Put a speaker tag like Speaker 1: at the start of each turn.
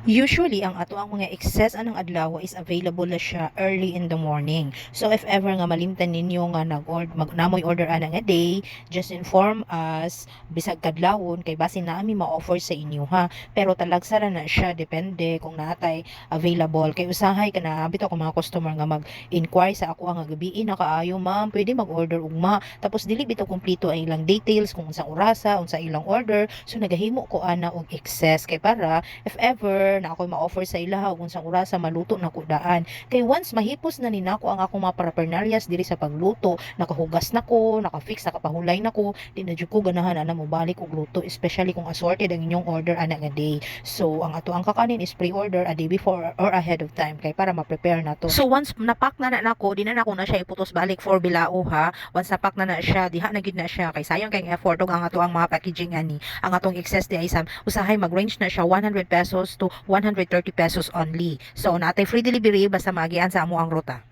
Speaker 1: Usually, ang ato ang mga excess anong adlaw is available na siya early in the morning. So, if ever nga malimtan ninyo nga namoy order ana nga day, just inform us, bisag kadlawon, kay base na ami ma-offer sa inyo ha. Pero talagsara na siya, depende kung natay available. Kay usahay ka na, bito ko mga customer nga mag-inquire sa ako nga gabi na kaayo ma'am, pwede mag-order ugma. Tapos dili bito kumpleto ang ilang details kung unsang orasa, unsa ilang order. So, nagahimo ko ana og excess kay para if ever na ako'y ma-offer sa ilaha kung sa orasa maluto na ko daan. Kay once mahipos na ni nako ang akong mga paraphernalias diri sa pagluto, nakahugas na ko, nakafix, nakapahulay na ko, di na jud ko ganahan ana mo balik og luto, especially kung assorted ang inyong order ana nga day. So ang ato ang kakanin is pre-order a day before or ahead of time kay para ma-prepare na to. So once napak na nako, di na nako na siya iputos balik for bilao ha. Once napak na siya, diha na gid na siya kay sayang kay effort og ang ato ang mga packaging ani. Ang atong excess di ay usahay mag-range na siya 100 pesos to 130 pesos only. So natay free delivery basta magian sa amo ang ruta.